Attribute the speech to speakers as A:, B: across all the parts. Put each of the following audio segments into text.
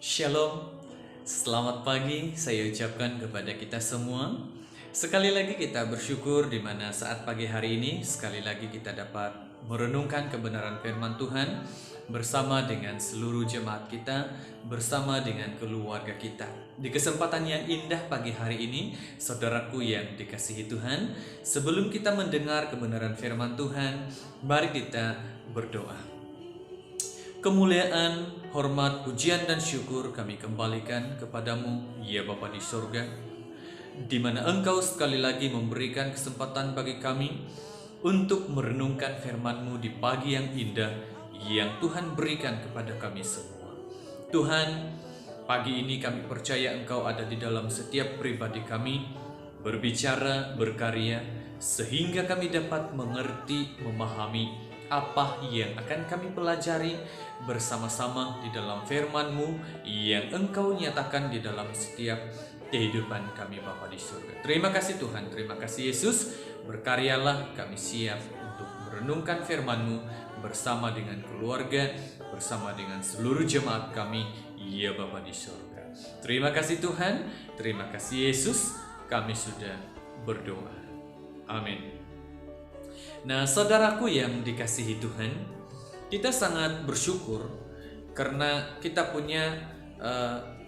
A: Shalom, selamat pagi saya ucapkan kepada kita semua. Sekali lagi kita bersyukur di mana saat pagi hari ini sekali lagi kita dapat merenungkan kebenaran firman Tuhan bersama dengan seluruh jemaat kita, bersama dengan keluarga kita. Di kesempatan yang indah pagi hari ini, saudaraku yang dikasihi Tuhan, sebelum kita mendengar kebenaran firman Tuhan, mari kita berdoa. Kemuliaan, hormat, pujian, dan syukur kami kembalikan kepadamu, ya Bapa di sorga, di mana Engkau sekali lagi memberikan kesempatan bagi kami untuk merenungkan firman-Mu di pagi yang indah yang Tuhan berikan kepada kami semua. Tuhan, pagi ini kami percaya Engkau ada di dalam setiap pribadi kami, berbicara, berkarya, sehingga kami dapat mengerti, memahami apa yang akan kami pelajari bersama-sama di dalam firman-Mu yang Engkau nyatakan di dalam setiap kehidupan kami Bapa di surga. Terima kasih Tuhan, terima kasih Yesus. Berkaryalah, kami siap untuk merenungkan firman-Mu bersama dengan keluarga, bersama dengan seluruh jemaat kami, ya Bapa di surga. Terima kasih Tuhan, terima kasih Yesus. Kami sudah berdoa. Amin. Nah, saudaraku yang dikasihi Tuhan, kita sangat bersyukur karena kita punya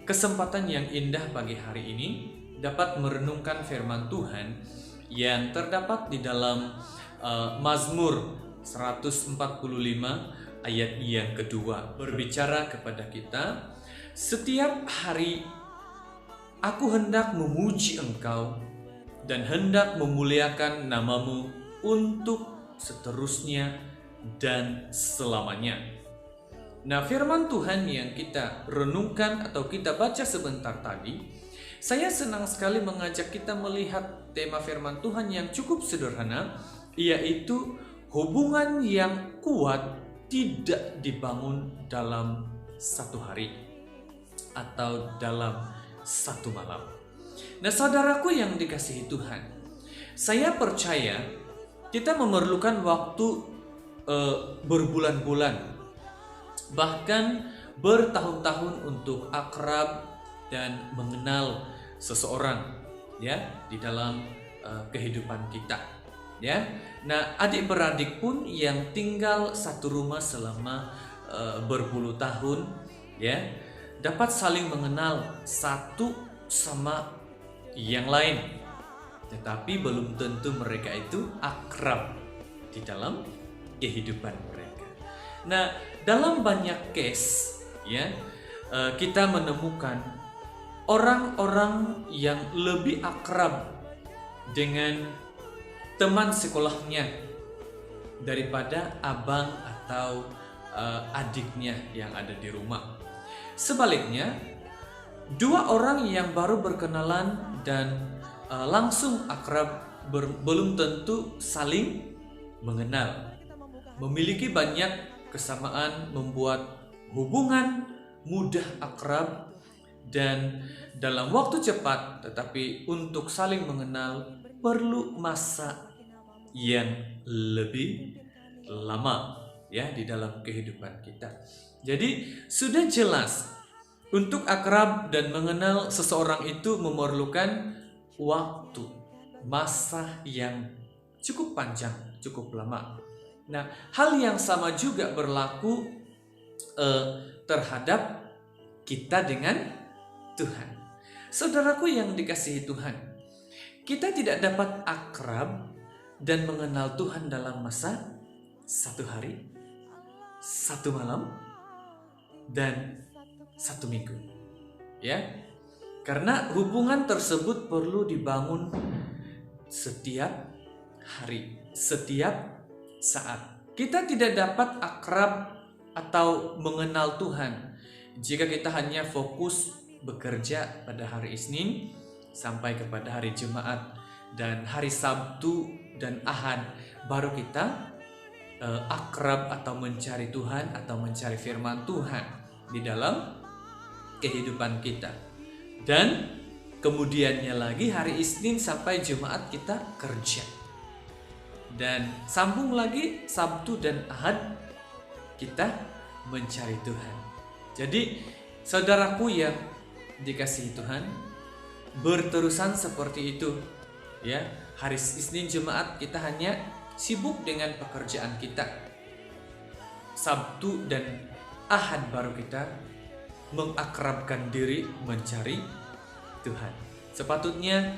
A: kesempatan yang indah pagi hari ini dapat merenungkan firman Tuhan yang terdapat di dalam Mazmur 145 ayat yang kedua, berbicara kepada kita, setiap hari aku hendak memuji Engkau dan hendak memuliakan nama-Mu untuk seterusnya dan selamanya. Nah, firman Tuhan yang kita renungkan atau kita baca sebentar tadi, saya senang sekali mengajak kita melihat tema firman Tuhan yang cukup sederhana, yaitu hubungan yang kuat tidak dibangun dalam satu hari atau dalam satu malam. Nah, saudaraku yang dikasihi Tuhan, saya percaya kita memerlukan waktu berbulan-bulan, bahkan bertahun-tahun untuk akrab dan mengenal seseorang, ya, di dalam kehidupan kita, ya. Nah, adik-beradik pun yang tinggal satu rumah selama berpuluh tahun, ya, dapat saling mengenal satu sama yang lain. Tetapi belum tentu mereka itu akrab di dalam kehidupan mereka. Nah, dalam banyak case, ya, kita menemukan orang-orang yang lebih akrab dengan teman sekolahnya daripada abang atau adiknya yang ada di rumah. Sebaliknya, dua orang yang baru berkenalan dan langsung akrab belum tentu saling mengenal. Memiliki banyak kesamaan membuat hubungan mudah akrab dan dalam waktu cepat, tetapi untuk saling mengenal perlu masa yang lebih lama, ya, di dalam kehidupan kita. Jadi sudah jelas untuk akrab dan mengenal seseorang itu memerlukan waktu, masa yang cukup panjang, cukup lama. Nah, hal yang sama juga berlaku terhadap kita dengan Tuhan. Saudaraku yang dikasihi Tuhan, kita tidak dapat akrab dan mengenal Tuhan dalam masa satu hari, satu malam, dan satu minggu, ya. Karena hubungan tersebut perlu dibangun setiap hari, setiap saat. Kita tidak dapat akrab atau mengenal Tuhan jika kita hanya fokus bekerja pada hari Isnin sampai kepada hari Jumat, dan hari Sabtu dan Ahad baru kita akrab atau mencari Tuhan atau mencari firman Tuhan di dalam kehidupan kita. Dan kemudiannya lagi hari Isnin sampai Jumat kita kerja, dan sambung lagi Sabtu dan Ahad kita mencari Tuhan. Jadi Saudaraku yang dikasihi Tuhan, berterusan seperti itu ya. Hari Isnin Jumat kita hanya sibuk dengan pekerjaan kita. Sabtu dan Ahad baru kita mengakrabkan diri mencari Tuhan. Sepatutnya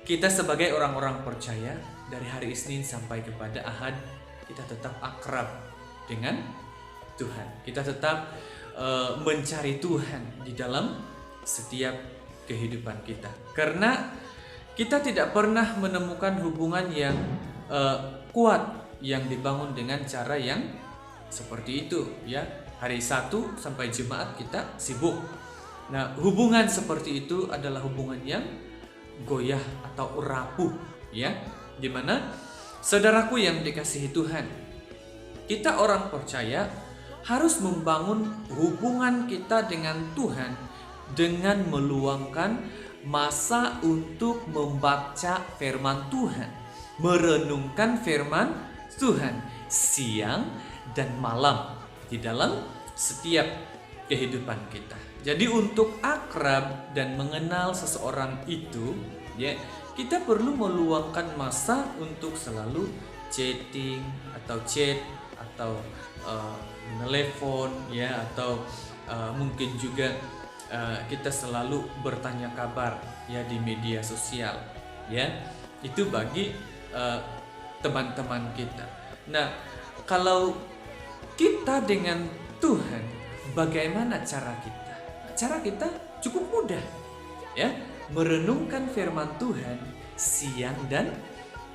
A: kita sebagai orang-orang percaya dari hari Isnin sampai kepada Ahad kita tetap akrab dengan Tuhan. Kita tetap mencari Tuhan di dalam setiap kehidupan kita. Karena kita tidak pernah menemukan hubungan yang kuat yang dibangun dengan cara yang seperti itu ya. Hari Sabtu sampai Jumat kita sibuk. Nah, hubungan seperti itu adalah hubungan yang goyah atau rapuh ya. Dimana saudaraku yang dikasihi Tuhan, kita orang percaya harus membangun hubungan kita dengan Tuhan dengan meluangkan masa untuk membaca firman Tuhan, merenungkan firman Tuhan siang dan malam di dalam setiap kehidupan kita. Jadi untuk akrab dan mengenal seseorang itu ya, kita perlu meluangkan masa untuk selalu chatting atau chat atau telepon ya, atau mungkin juga kita selalu bertanya kabar ya di media sosial ya. Itu bagi teman-teman kita. Nah, kalau kita dengan Tuhan, bagaimana cara kita? Cara kita cukup mudah ya, merenungkan firman Tuhan siang dan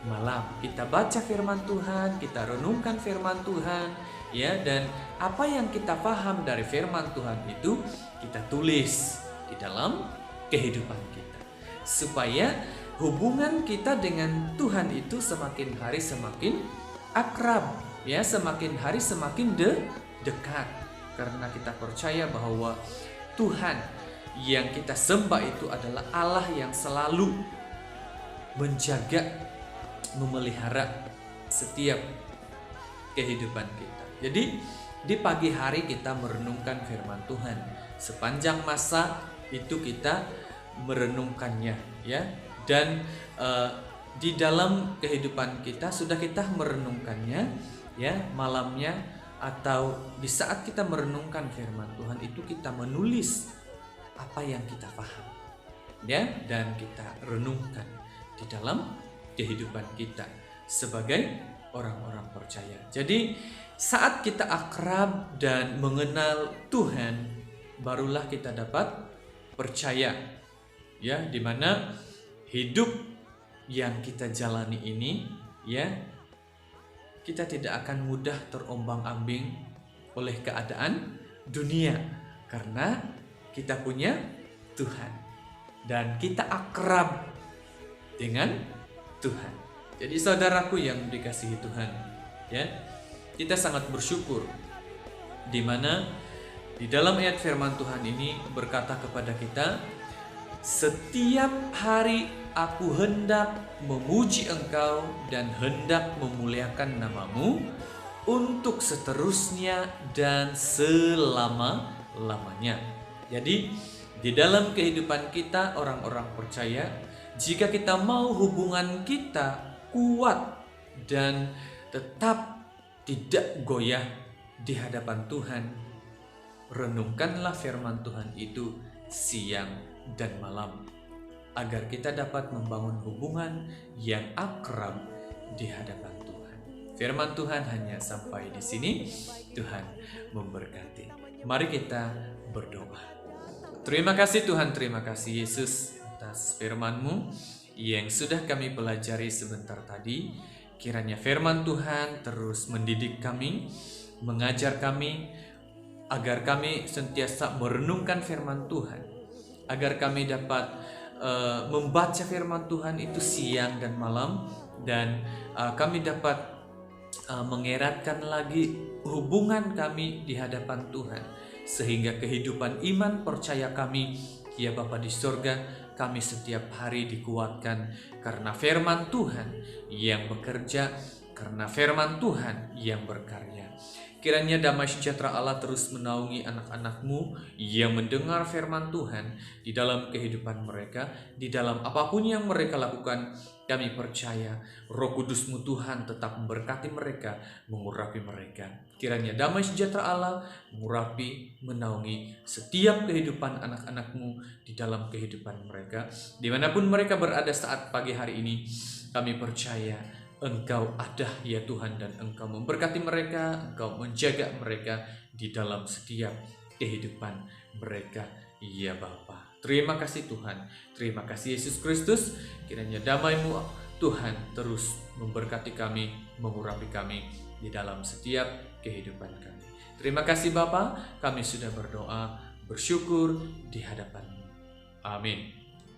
A: malam. Kita baca firman Tuhan, kita renungkan firman Tuhan ya, dan apa yang kita paham dari firman Tuhan itu kita tulis di dalam kehidupan kita, supaya hubungan kita dengan Tuhan itu semakin hari semakin akrab ya, semakin hari semakin dekat. Karena kita percaya bahwa Tuhan yang kita sembah itu adalah Allah yang selalu menjaga, memelihara setiap kehidupan kita. Jadi di pagi hari kita merenungkan firman Tuhan. Sepanjang masa itu kita merenungkannya ya. Dan di dalam kehidupan kita sudah kita merenungkannya ya, malamnya atau di saat kita merenungkan firman Tuhan itu kita menulis apa yang kita paham ya, dan kita renungkan di dalam kehidupan kita sebagai orang-orang percaya. Jadi saat kita akrab dan mengenal Tuhan, barulah kita dapat percaya ya, dimana hidup yang kita jalani ini ya, kita tidak akan mudah terombang-ambing oleh keadaan dunia karena kita punya Tuhan dan kita akrab dengan Tuhan. Jadi saudaraku yang dikasihi Tuhan ya, kita sangat bersyukur di mana di dalam ayat firman Tuhan ini berkata kepada kita, setiap hari aku hendak memuji Engkau dan hendak memuliakan namamu untuk seterusnya dan selama-lamanya. Jadi di dalam kehidupan kita orang-orang percaya, jika kita mau hubungan kita kuat dan tetap tidak goyah di hadapan Tuhan, renungkanlah firman Tuhan itu siang dan malam, agar kita dapat membangun hubungan yang akrab di hadapan Tuhan. Firman Tuhan hanya sampai di sini. Tuhan memberkati. Mari kita berdoa. Terima kasih Tuhan, terima kasih Yesus atas firman-Mu yang sudah kami pelajari sebentar tadi. Kiranya firman Tuhan terus mendidik kami, mengajar kami, agar kami sentiasa merenungkan firman Tuhan, agar kami dapat membaca firman Tuhan itu siang dan malam, dan kami dapat mengeratkan lagi hubungan kami di hadapan Tuhan, sehingga kehidupan iman percaya kami, ya Bapa di sorga, kami setiap hari dikuatkan karena firman Tuhan yang bekerja, karena firman Tuhan yang berkarya. Kiranya damai sejahtera Allah terus menaungi anak-anak-Mu yang mendengar firman Tuhan di dalam kehidupan mereka, di dalam apapun yang mereka lakukan. Kami percaya Roh Kudus-Mu Tuhan tetap memberkati mereka, mengurapi mereka. Kiranya damai sejahtera Allah mengurapi, menaungi setiap kehidupan anak-anak-Mu di dalam kehidupan mereka. Dimanapun mereka berada saat pagi hari ini, kami percaya Engkau ada ya Tuhan, dan Engkau memberkati mereka, Engkau menjaga mereka di dalam setiap kehidupan mereka ya Bapa. Terima kasih Tuhan, terima kasih Yesus Kristus. Kiranya damai-Mu Tuhan terus memberkati kami, mengurapi kami di dalam setiap kehidupan kami. Terima kasih Bapa, kami sudah berdoa, bersyukur di hadapan-Mu. Amin.